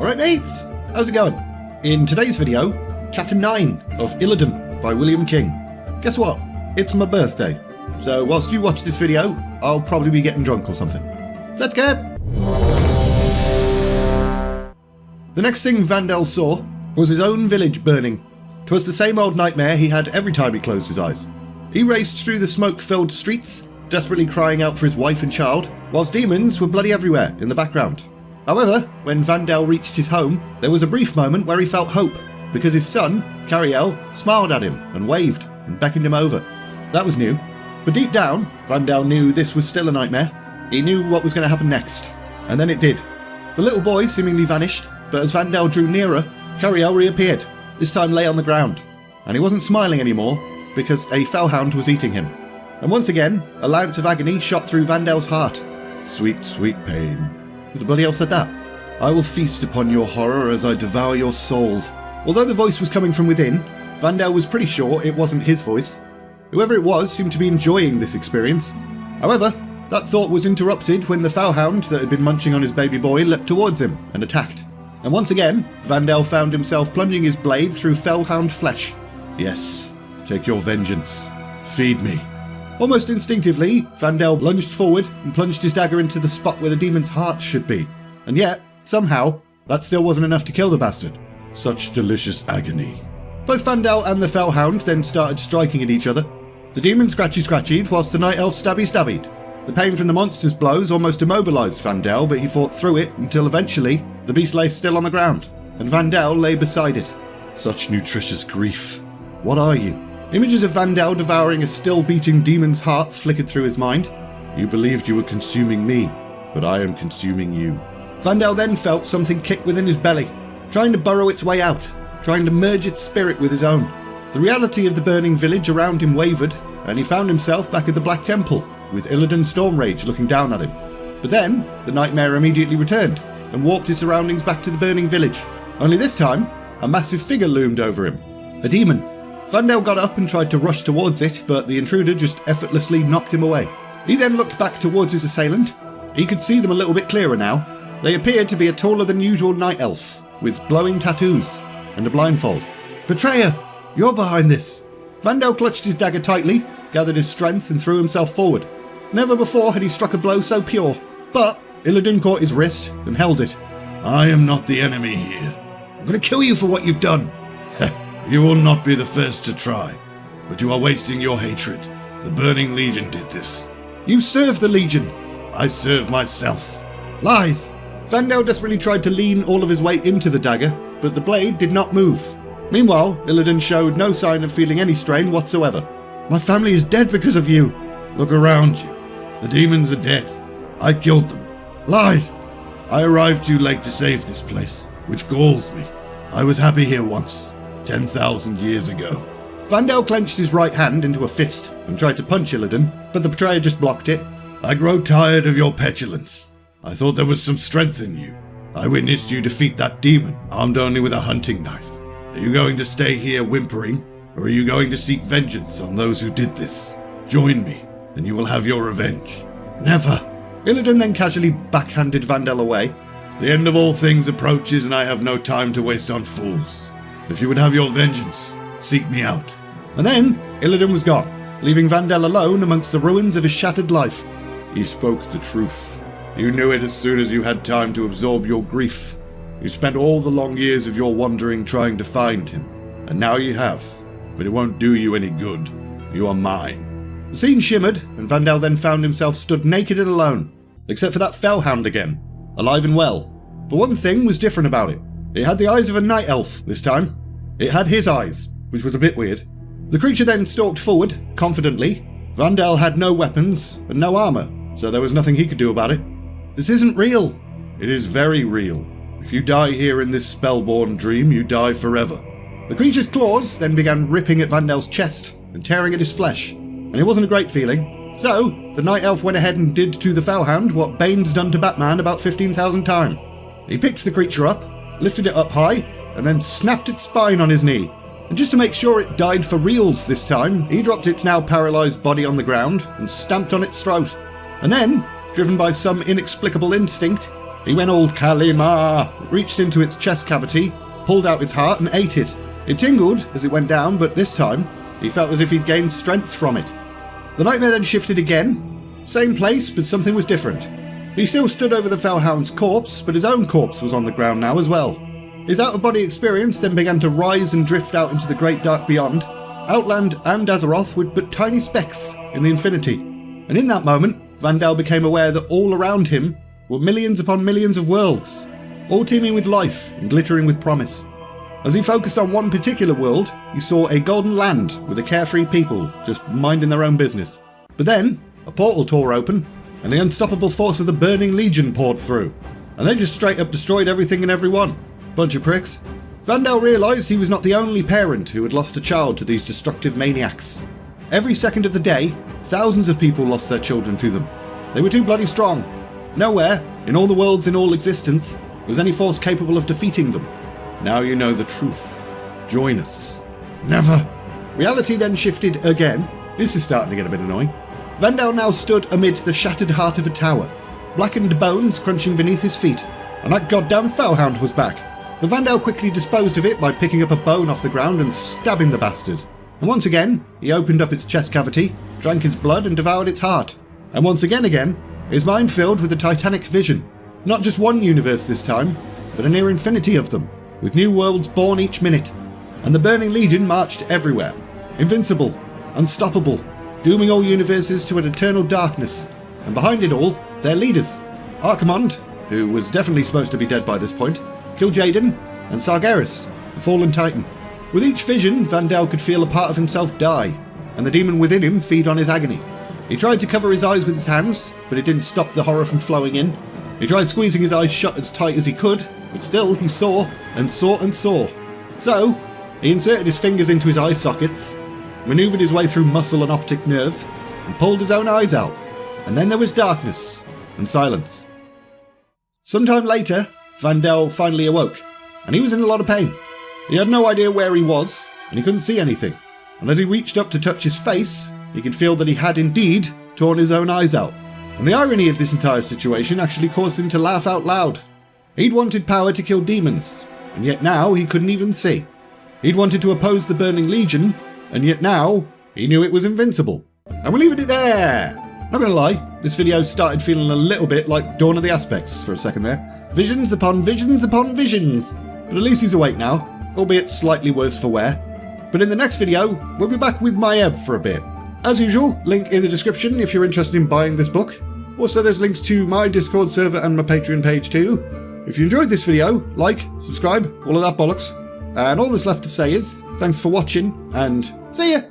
Alright mates, how's it going? In today's video, chapter 9 of Illidan by William King. Guess what? It's my birthday. So whilst you watch this video, I'll probably be getting drunk or something. Let's go! The next thing Vandel saw was his own village burning. 'Twas the same old nightmare he had every time he closed his eyes. He raced through the smoke-filled streets, desperately crying out for his wife and child, whilst demons were bloody everywhere in the background. However, when Vandel reached his home, there was a brief moment where he felt hope, because his son, Cariel, smiled at him and waved and beckoned him over. That was new. But deep down, Vandel knew this was still a nightmare. He knew what was going to happen next. And then it did. The little boy seemingly vanished, but as Vandel drew nearer, Cariel reappeared, this time lay on the ground. And he wasn't smiling anymore, because a Felhound was eating him. And once again, a lance of agony shot through Vandel's heart. Sweet, sweet pain. Who the bloody hell said that? I will feast upon your horror as I devour your soul. Although the voice was coming from within, Vandel was pretty sure it wasn't his voice. Whoever it was seemed to be enjoying this experience. However, that thought was interrupted when the Felhound that had been munching on his baby boy leapt towards him and attacked. And once again, Vandel found himself plunging his blade through Felhound flesh. Yes, take your vengeance. Feed me. Almost instinctively, Vandel lunged forward and plunged his dagger into the spot where the demon's heart should be. And yet, somehow, that still wasn't enough to kill the bastard. Such delicious agony. Both Vandel and the Felhound then started striking at each other. The demon scratchy-scratchied whilst the night elf stabby-stabbied. The pain from the monster's blows almost immobilised Vandel, but he fought through it until eventually the beast lay still on the ground, and Vandel lay beside it. Such nutritious grief. What are you? Images of Vandel devouring a still-beating demon's heart flickered through his mind. You believed you were consuming me, but I am consuming you. Vandel then felt something kick within his belly, trying to burrow its way out, trying to merge its spirit with his own. The reality of the burning village around him wavered, and he found himself back at the Black Temple, with Illidan Stormrage looking down at him. But then, the nightmare immediately returned, and walked his surroundings back to the burning village. Only this time, a massive figure loomed over him. A demon. Vandel got up and tried to rush towards it, but the intruder just effortlessly knocked him away. He then looked back towards his assailant. He could see them a little bit clearer now. They appeared to be a taller than usual night elf, with glowing tattoos, and a blindfold. Betrayer! You're behind this! Vandel clutched his dagger tightly, gathered his strength and threw himself forward. Never before had he struck a blow so pure, but Illidan caught his wrist and held it. I am not the enemy here. I'm going to kill you for what you've done. You will not be the first to try, but you are wasting your hatred. The Burning Legion did this. You serve the Legion. I serve myself. Lies. Vandel desperately tried to lean all of his weight into the dagger, but the blade did not move. Meanwhile, Illidan showed no sign of feeling any strain whatsoever. My family is dead because of you. Look around you. The demons are dead. I killed them. Lies. I arrived too late to save this place, which galls me. I was happy here once. 10,000 years ago. Vandel clenched his right hand into a fist and tried to punch Illidan, but the betrayer just blocked it. I grow tired of your petulance. I thought there was some strength in you. I witnessed you defeat that demon, armed only with a hunting knife. Are you going to stay here whimpering, or are you going to seek vengeance on those who did this? Join me, and you will have your revenge. Never. Illidan then casually backhanded Vandel away. The end of all things approaches, and I have no time to waste on fools. If you would have your vengeance, seek me out. And then, Illidan was gone, leaving Vandel alone amongst the ruins of his shattered life. You spoke the truth. You knew it as soon as you had time to absorb your grief. You spent all the long years of your wandering trying to find him. And now you have. But it won't do you any good. You are mine. The scene shimmered, and Vandel then found himself stood naked and alone. Except for that Felhound again. Alive and well. But one thing was different about it. It had the eyes of a night elf this time. It had his eyes, which was a bit weird. The creature then stalked forward, confidently. Vandel had no weapons and no armour, so there was nothing he could do about it. This isn't real. It is very real. If you die here in this spellborn dream, you die forever. The creature's claws then began ripping at Vandel's chest and tearing at his flesh, and it wasn't a great feeling. So, the night elf went ahead and did to the Felhound what Bane's done to Batman about 15,000 times. He picked the creature up, lifted it up high, and then snapped its spine on his knee. And just to make sure it died for reals this time, he dropped its now paralysed body on the ground and stamped on its throat. And then, driven by some inexplicable instinct, He went all Kalima, reached into its chest cavity, pulled out its heart and ate it. It tingled as it went down, but this time he felt as if he'd gained strength from it. The nightmare then shifted again. Same place, but something was different. He still stood over the Felhound's corpse, but his own corpse was on the ground now as well. His out-of-body experience then began to rise and drift out into the great dark beyond. Outland and Azeroth were but tiny specks in the infinity. And in that moment, Vandel became aware that all around him were millions upon millions of worlds, all teeming with life and glittering with promise. As he focused on one particular world, he saw a golden land with a carefree people just minding their own business. But then, a portal tore open, and the unstoppable force of the Burning Legion poured through, and they just straight up destroyed everything and everyone. Bunch of pricks. Vandel realised he was not the only parent who had lost a child to these destructive maniacs. Every second of the day, thousands of people lost their children to them. They were too bloody strong. Nowhere, in all the worlds in all existence, was any force capable of defeating them. Now you know the truth. Join us. Never. Reality then shifted again. This is starting to get a bit annoying. Vandel now stood amid the shattered heart of a tower, blackened bones crunching beneath his feet, and that goddamn Felhound was back. But Vandel quickly disposed of it by picking up a bone off the ground and stabbing the bastard. And once again, he opened up its chest cavity, drank its blood and devoured its heart. And once again, his mind filled with a titanic vision. Not just one universe this time, but a near infinity of them, with new worlds born each minute. And the Burning Legion marched everywhere, invincible, unstoppable, dooming all universes to an eternal darkness. And behind it all, their leaders, Archimonde, who was definitely supposed to be dead by this point, Kil'jaeden, and Sargeras, the fallen titan. With each vision, Vandel could feel a part of himself die, and the demon within him feed on his agony. He tried to cover his eyes with his hands, but it didn't stop the horror from flowing in. He tried squeezing his eyes shut as tight as he could, but still he saw, and saw, and saw. So, he inserted his fingers into his eye sockets, manoeuvred his way through muscle and optic nerve, and pulled his own eyes out. And then there was darkness, and silence. Sometime later, Vandel finally awoke, and he was in a lot of pain. He had no idea where he was, and he couldn't see anything. And as he reached up to touch his face, he could feel that he had indeed torn his own eyes out. And the irony of this entire situation actually caused him to laugh out loud. He'd wanted power to kill demons, and yet now he couldn't even see. He'd wanted to oppose the Burning Legion, and yet now he knew it was invincible. And we're leaving it there! Not gonna lie, this video started feeling a little bit like Dawn of the Aspects for a second there. Visions upon visions upon visions. But at least he's awake now, albeit slightly worse for wear. But in the next video, we'll be back with Maiev for a bit. As usual, link in the description if you're interested in buying this book. Also, there's links to my Discord server and my Patreon page too. If you enjoyed this video, like, subscribe, all of that bollocks. And all that's left to say is, thanks for watching, and see ya!